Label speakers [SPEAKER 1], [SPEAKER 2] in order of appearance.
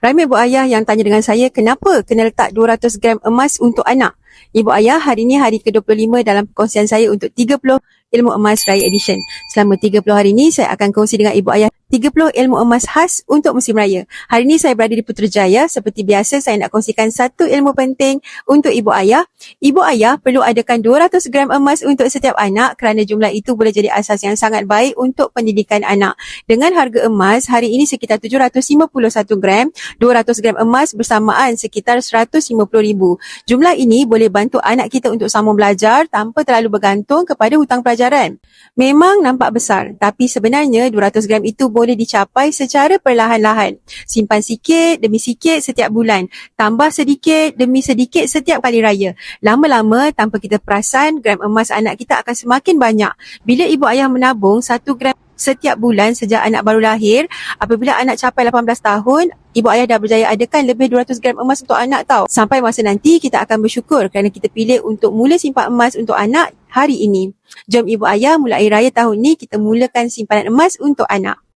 [SPEAKER 1] Ramai ibu ayah yang tanya dengan saya, kenapa kena letak 200 gram emas untuk anak? Ibu ayah, hari ini hari ke-25 dalam perkongsian saya untuk 30 ilmu emas Raya Edition. Selama 30 hari ini, saya akan kongsi dengan ibu ayah 30 ilmu emas khas untuk musim raya. Hari ini saya berada di Putrajaya. Seperti biasa, saya nak kongsikan satu ilmu penting untuk ibu ayah. Ibu ayah perlu adakan 200 gram emas untuk setiap anak kerana jumlah itu boleh jadi asas yang sangat baik untuk pendidikan anak. Dengan harga emas, hari ini sekitar 751 gram, 200 gram emas bersamaan sekitar 150,000. Jumlah ini boleh bantu anak kita untuk sambung belajar tanpa terlalu bergantung kepada hutang pelajaran. Memang nampak besar, tapi sebenarnya 200 gram itu boleh dicapai secara perlahan-lahan. Simpan sikit demi sikit setiap bulan. Tambah sedikit demi sedikit setiap kali raya. Lama-lama, tanpa kita perasan, gram emas anak kita akan semakin banyak. Bila ibu ayah menabung 1 gram setiap bulan sejak anak baru lahir, apabila anak capai 18 tahun, ibu ayah dah berjaya adakan lebih 200 gram emas untuk anak tau. Sampai masa nanti, kita akan bersyukur kerana kita pilih untuk mula simpan emas untuk anak hari ini. Jom ibu ayah, mulai raya tahun ni kita mulakan simpanan emas untuk anak.